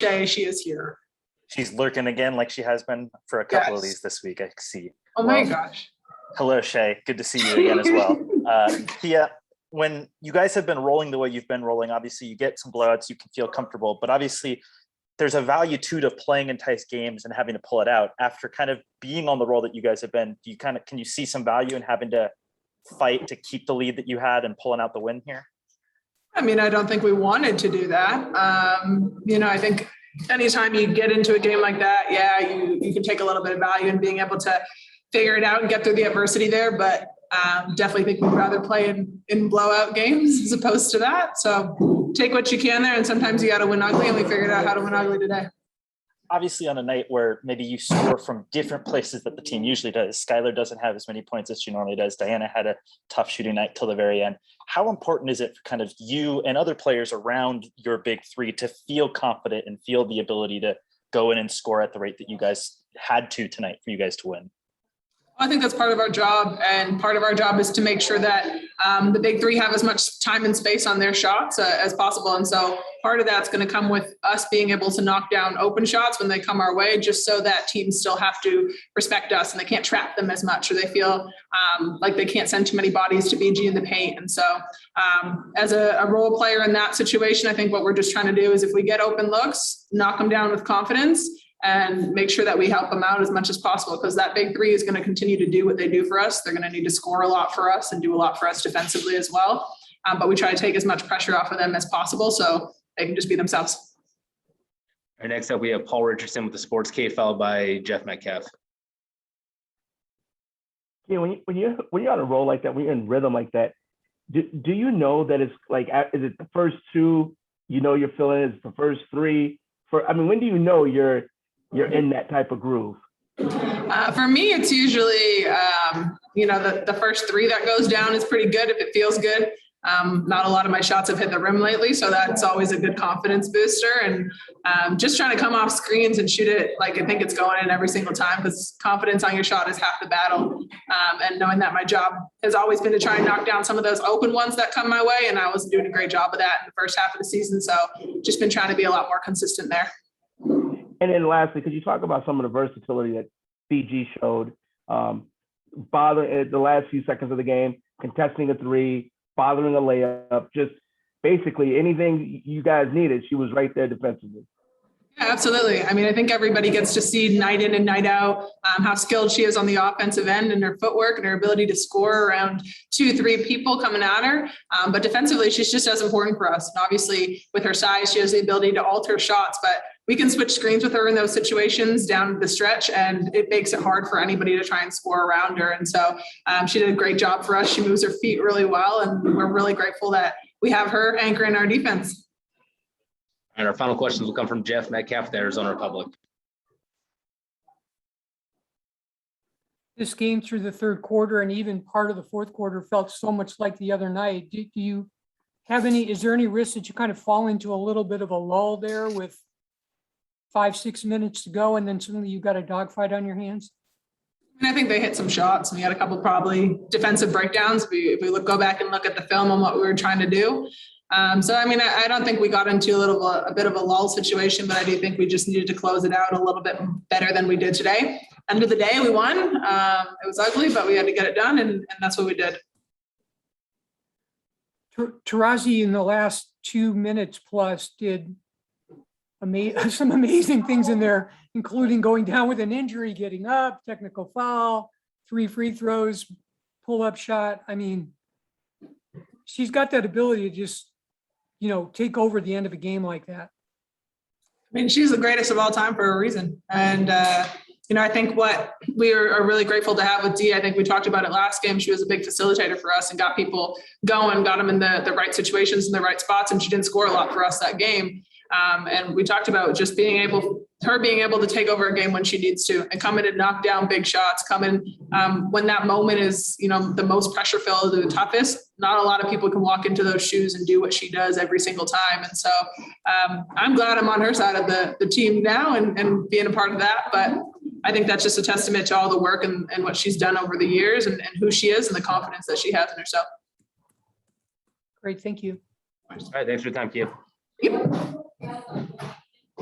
Shay, she is here. She's lurking again like she has been for a couple of these this week, I see. Oh my gosh. Hello, Shay. Good to see you again as well. Thea, when you guys have been rolling the way you've been rolling, obviously you get some blowouts, you can feel comfortable, but obviously there's a value too to playing in tight games and having to pull it out. After kind of being on the roll that you guys have been, can you see some value in having to fight to keep the lead that you had and pulling out the win here? I mean, I don't think we wanted to do that. I think anytime you get into a game like that, you can take a little bit of value in being able to figure it out and get through the adversity there. But definitely think we'd rather play in blowout games as opposed to that. So take what you can there. And sometimes you got to win ugly, and we figured out how to win ugly today. Obviously on a night where maybe you score from different places that the team usually does, Skylar doesn't have as many points as she normally does. Diana had a tough shooting night till the very end. How important is it for kind of you and other players around your big three to feel confident and feel the ability to go in and score at the rate that you guys had to tonight for you guys to win? I think that's part of our job, and part of our job is to make sure that the big three have as much time and space on their shots as possible. And so part of that's going to come with us being able to knock down open shots when they come our way, just so that teams still have to respect us and they can't trap them as much, or they feel like they can't send too many bodies to BG in the paint. And so as a role player in that situation, I think what we're just trying to do is if we get open looks, knock them down with confidence and make sure that we help them out as much as possible, because that big three is going to continue to do what they do for us. They're going to need to score a lot for us and do a lot for us defensively as well. But we try to take as much pressure off of them as possible so they can just be themselves. All right, next up, we have Paul Richardson with the Sports K, followed by Jeff Metcalf. Yeah, when you're on a roll like that, when you're in rhythm like that, do you know that it's like, is it the first two, you're feeling it, it's the first three? When do you know you're in that type of groove? For me, it's usually, the first three that goes down is pretty good if it feels good. Not a lot of my shots have hit the rim lately, so that's always a good confidence booster. And just trying to come off screens and shoot it like I think it's going in every single time, because confidence on your shot is half the battle. And knowing that my job has always been to try and knock down some of those open ones that come my way, and I was doing a great job of that in the first half of the season. So just been trying to be a lot more consistent there. And then lastly, could you talk about some of the versatility that BG showed, bothering the last few seconds of the game, contesting a three, bothering a layup, just basically anything you guys needed, she was right there defensively. Yeah, absolutely. I mean, I think everybody gets to see night in and night out how skilled she is on the offensive end and her footwork and her ability to score around 2-3 people coming at her. But defensively, she's just as important for us. And obviously, with her size, she has the ability to alter shots, but we can switch screens with her in those situations down the stretch, and it makes it hard for anybody to try and score around her. And so she did a great job for us. She moves her feet really well, and we're really grateful that we have her anchoring our defense. And our final questions will come from Jeff Metcalf, the Arizona Republic. This game through the third quarter and even part of the fourth quarter felt so much like the other night. Do you have is there any risk that you kind of fall into a little bit of a lull there with 5-6 minutes to go, and then suddenly you've got a dogfight on your hands? And I think they hit some shots, and we had a couple probably defensive breakdowns. If we go back and look at the film on what we were trying to do. I don't think we got into a bit of a lull situation, but I do think we just needed to close it out a little bit better than we did today. End of the day, we won. It was ugly, but we had to get it done, and that's what we did. Tarazi in the last 2 minutes plus did some amazing things in there, including going down with an injury, getting up, technical foul, 3 free throws, pull-up shot. I mean, she's got that ability to just, take over the end of a game like that. I mean, she's the greatest of all time for a reason. And, I think what we are really grateful to have with Dee, I think we talked about it last game. She was a big facilitator for us and got people going, got them in the right situations in the right spots. And she didn't score a lot for us that game. And we talked about just being able to take over a game when she needs to and come in and knock down big shots, come in when that moment is, the most pressure filled, the toughest. Not a lot of people can walk into those shoes and do what she does every single time. And so I'm glad I'm on her side of the team now and being a part of that. But I think that's just a testament to all the work and what she's done over the years and who she is and the confidence that she has in herself. Great. Thank you. All right. Thanks for your time, Kia. Yep.